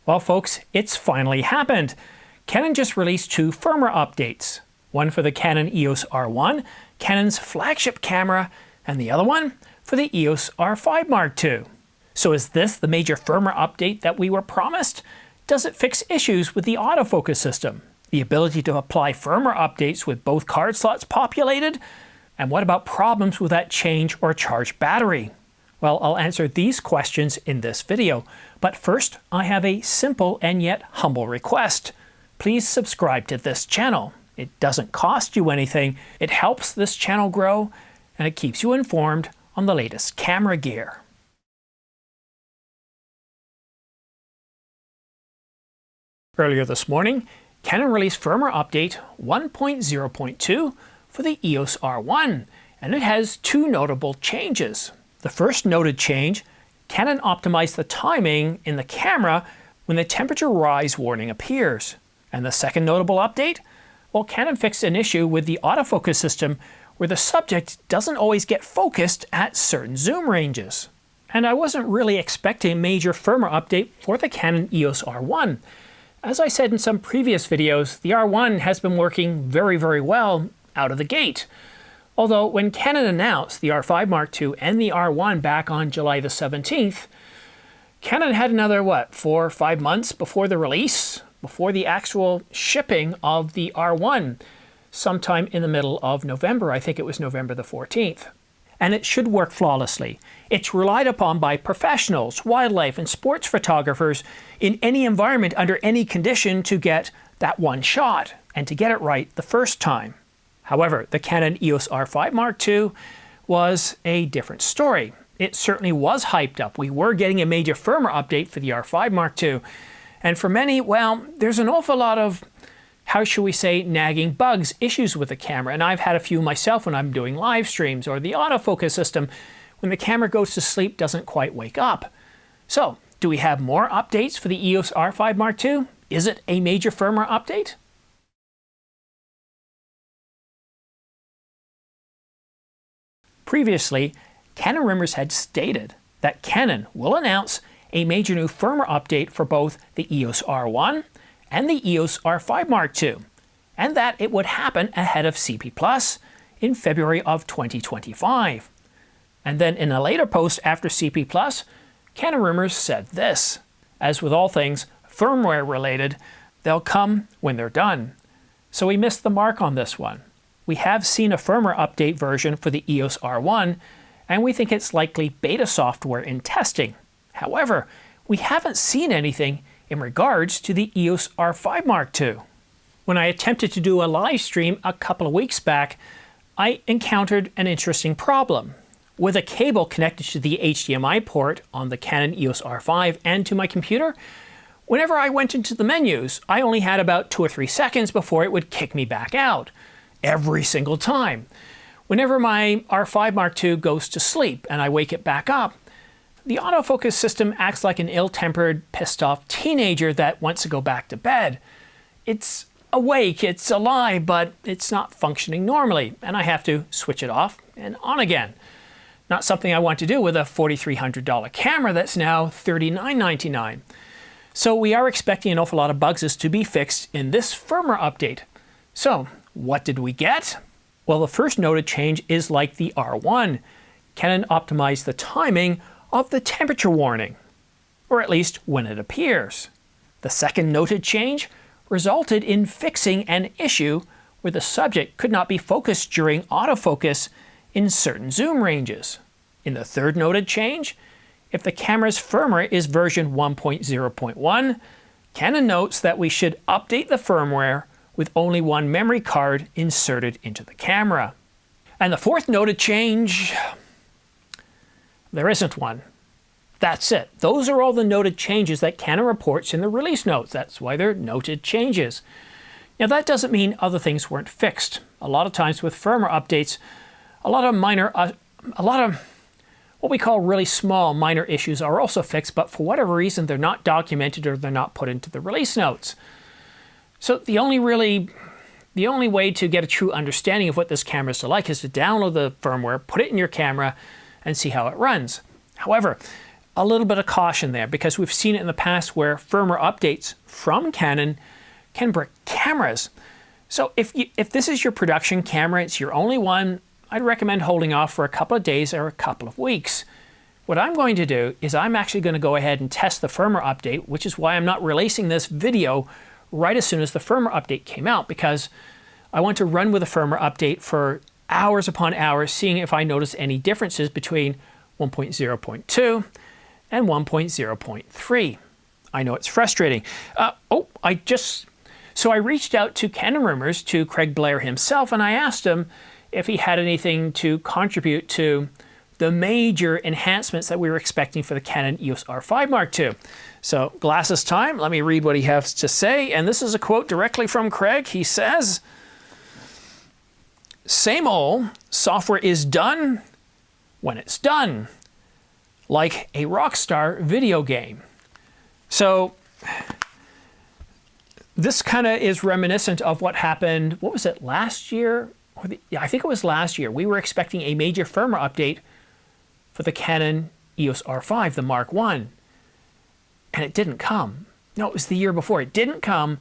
Well folks, it's finally happened. Canon just released 2 firmware updates. One for the Canon EOS R1, Canon's flagship camera, and the other one for the EOS R5 Mark II. So is this the major firmware update that we were promised? Does it fix issues with the autofocus system? The ability to apply firmware updates with both card slots populated? And what about problems with that change or charge battery? Well, I'll answer these questions in this video, but first I have a simple and yet humble request. Please subscribe to this channel. It doesn't cost you anything, it helps this channel grow, and it keeps you informed on the latest camera gear. Earlier this morning, Canon released firmware update 1.0.2 for the EOS R1, and it has 2 notable changes. The first noted change, Canon optimized the timing in the camera when the temperature rise warning appears. And the second notable update? Well, Canon fixed an issue with the autofocus system where the subject doesn't always get focused at certain zoom ranges. And I wasn't really expecting a major firmware update for the Canon EOS R1. As I said in some previous videos, the R1 has been working very well out of the gate. Although when Canon announced the R5 Mark II and the R1 back on July the 17th, Canon had another, 4 or 5 months before the release, before the actual shipping of the R1, sometime in the middle of November. I think it was November the 14th. And it should work flawlessly. It's relied upon by professionals, wildlife and sports photographers in any environment under any condition to get that one shot and to get it right the first time. However, the Canon EOS R5 Mark II was a different story. It certainly was hyped up. We were getting a major firmware update for the R5 Mark II. And for many, well, there's an awful lot of, how shall we say, nagging bugs, issues with the camera. And I've had a few myself when I'm doing live streams, or the autofocus system, when the camera goes to sleep, doesn't quite wake up. So, do we have more updates for the EOS R5 Mark II? Is it a major firmware update? Previously, Canon rumors had stated that Canon will announce a major new firmware update for both the EOS R1 and the EOS R5 Mark II, and that it would happen ahead of CP+ in February of 2025. And then in a later post after CP+, Canon rumors said this: as with all things firmware related, they'll come when they're done. So we missed the mark on this one. We have seen a firmware update version for the EOS R1, and we think it's likely beta software in testing. However, we haven't seen anything in regards to the EOS R5 Mark II. When I attempted to do a live stream a couple of weeks back, I encountered an interesting problem. With a cable connected to the HDMI port on the Canon EOS R5 and to my computer, whenever I went into the menus, I only had about 2 or 3 seconds before it would kick me back out. Every single time. Whenever my R5 Mark II goes to sleep and I wake it back up, the autofocus system acts like an ill-tempered, pissed-off teenager that wants to go back to bed. It's awake, it's alive, but it's not functioning normally, and I have to switch it off and on again. Not something I want to do with a $4,300 camera that's now $39.99. So we are expecting an awful lot of bugs to be fixed in this firmware update. So, what did we get? Well, the first noted change is like the R1. Canon optimized the timing of the temperature warning, or at least when it appears. The second noted change resulted in fixing an issue where the subject could not be focused during autofocus in certain zoom ranges. In the third noted change, if the camera's firmware is version 1.0.1, Canon notes that we should update the firmware with only one memory card inserted into the camera. And the fourth noted change, there isn't one. That's it. Those are all the noted changes that Canon reports in the release notes. That's why they're noted changes. Now that doesn't mean other things weren't fixed. A lot of times with firmware updates, a lot of what we call really small minor issues are also fixed, but for whatever reason they're not documented or they're not put into the release notes. So the only way to get a true understanding of what this camera is like is to download the firmware, put it in your camera, and see how it runs. However, a little bit of caution there, because we've seen it in the past where firmware updates from Canon can brick cameras. So if this is your production camera, it's your only one, I'd recommend holding off for a couple of days or a couple of weeks. What I'm going to do is I'm actually going to go ahead and test the firmware update, which is why I'm not releasing this video right as soon as the firmware update came out, because I want to run with the firmware update for hours upon hours, seeing if I notice any differences between 1.0.2 and 1.0.3. I know it's frustrating. So I reached out to Canon Rumors, to Craig Blair himself, and I asked him if he had anything to contribute to the major enhancements that we were expecting for the Canon EOS R5 Mark II. So glasses time, let me read what he has to say, and this is a quote directly from Craig. He says, "Same old, software is done when it's done, like a Rockstar video game." So this kind of is reminiscent of what happened, what was it, last year? Yeah, I think it was last year. We were expecting a major firmware update for the Canon EOS R5, the Mark I, and it didn't come. No, it was the year before. It didn't come.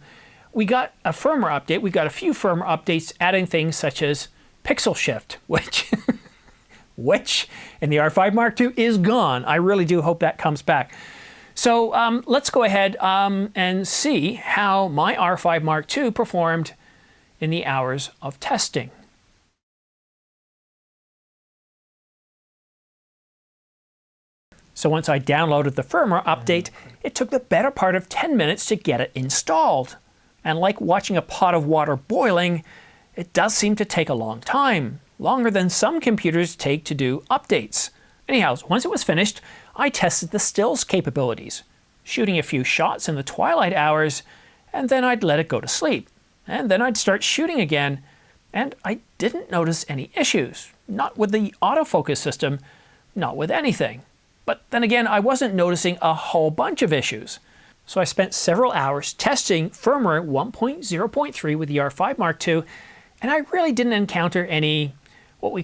We got a firmware update. We got a few firmware updates adding things such as pixel shift, which in the R5 Mark II is gone. I really do hope that comes back. So let's go ahead and see how my R5 Mark II performed in the hours of testing. So once I downloaded the firmware update, it took the better part of 10 minutes to get it installed. And like watching a pot of water boiling, it does seem to take a long time, longer than some computers take to do updates. Anyhow, once it was finished, I tested the stills capabilities, shooting a few shots in the twilight hours, and then I'd let it go to sleep. And then I'd start shooting again, and I didn't notice any issues. Not with the autofocus system, not with anything. But then again, I wasn't noticing a whole bunch of issues. So I spent several hours testing firmware 1.0.3 with the R5 Mark II, and I really didn't encounter any what we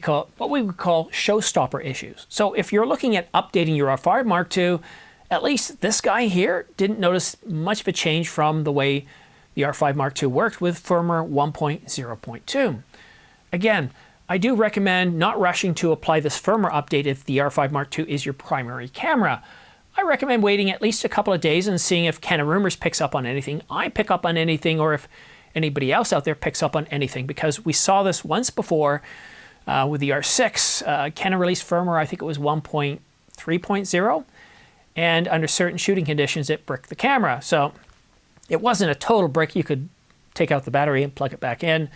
would call showstopper issues. So if you're looking at updating your R5 Mark II, at least this guy here didn't notice much of a change from the way the R5 Mark II worked with firmware 1.0.2. Again, I do recommend not rushing to apply this firmware update if the R5 Mark II is your primary camera. I recommend waiting at least a couple of days and seeing if Canon Rumors picks up on anything, I pick up on anything, or if anybody else out there picks up on anything, because we saw this once before with the R6. Canon released firmware, I think it was 1.3.0, and under certain shooting conditions it bricked the camera. So it wasn't a total brick. You could take out the battery and plug it back in,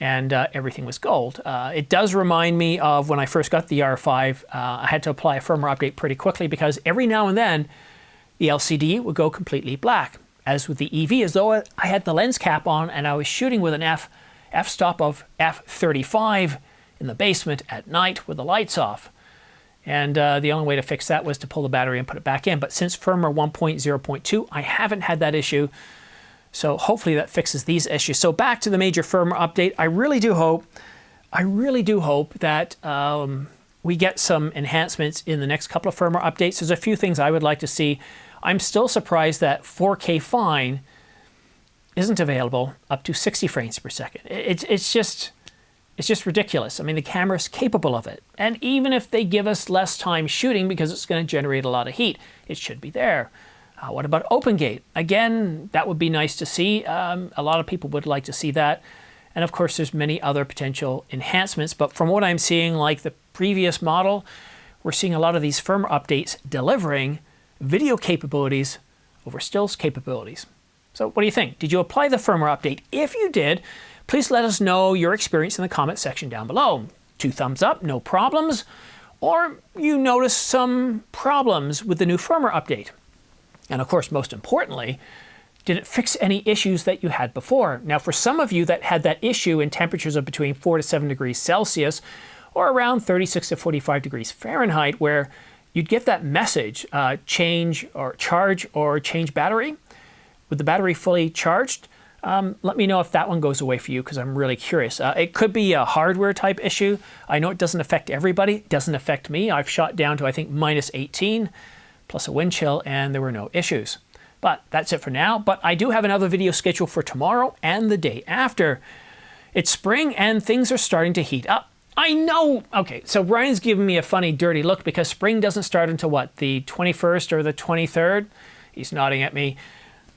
and everything was gold. It does remind me of when I first got the R5. I had to apply a firmware update pretty quickly because every now and then the LCD would go completely black. As with the EV, as though I had the lens cap on and I was shooting with an f-stop of f/35 in the basement at night with the lights off. And the only way to fix that was to pull the battery and put it back in. But since firmware 1.0.2, I haven't had that issue. So hopefully that fixes these issues. So back to the major firmware update. I really do hope that we get some enhancements in the next couple of firmware updates. There's a few things I would like to see. I'm still surprised that 4K Fine isn't available up to 60 frames per second. It's just ridiculous. I mean, the camera's capable of it. And even if they give us less time shooting because it's going to generate a lot of heat, it should be there. What about OpenGate? Again, that would be nice to see. A lot of people would like to see that. And of course, there's many other potential enhancements. But from what I'm seeing, like the previous model, we're seeing a lot of these firmware updates delivering video capabilities over stills capabilities. So what do you think? Did you apply the firmware update? If you did, please let us know your experience in the comment section down below. 2 thumbs up, no problems. Or you noticed some problems with the new firmware update. And of course, most importantly, did it fix any issues that you had before? Now, for some of you that had that issue in temperatures of between 4 to 7 degrees Celsius or around 36 to 45 degrees Fahrenheit, where you'd get that message, change or charge or change battery, with the battery fully charged, let me know if that one goes away for you, because I'm really curious. It could be a hardware type issue. I know it doesn't affect everybody. It doesn't affect me. I've shot down to, I think, -18. plus a wind chill, and there were no issues. But that's it for now. But I do have another video scheduled for tomorrow and the day after. It's spring and things are starting to heat up. I know. Okay, so Ryan's giving me a funny, dirty look because spring doesn't start until what, the 21st or the 23rd? He's nodding at me.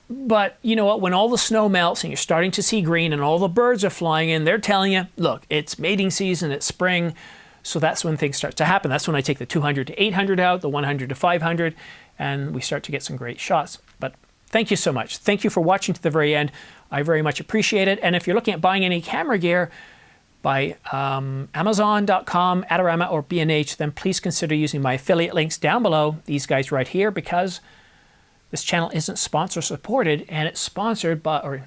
But you know what? When all the snow melts and you're starting to see green and all the birds are flying in, they're telling you, look, it's mating season, it's spring. So that's when things start to happen. That's when I take the 200 to 800 out, the 100 to 500, and we start to get some great shots. But thank you so much. Thank you for watching to the very end. I very much appreciate it. And if you're looking at buying any camera gear by Amazon.com, Adorama, or B&H, then please consider using my affiliate links down below, these guys right here, because this channel isn't sponsor supported, and it's sponsored by, or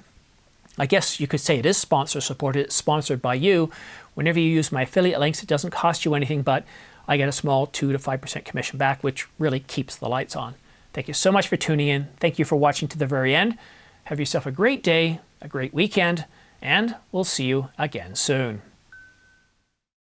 I guess you could say it is sponsor supported, it's sponsored by you. Whenever you use my affiliate links, it doesn't cost you anything, but I get a small 2 to 5% commission back, which really keeps the lights on. Thank you so much for tuning in. Thank you for watching to the very end. Have yourself a great day, a great weekend, and we'll see you again soon.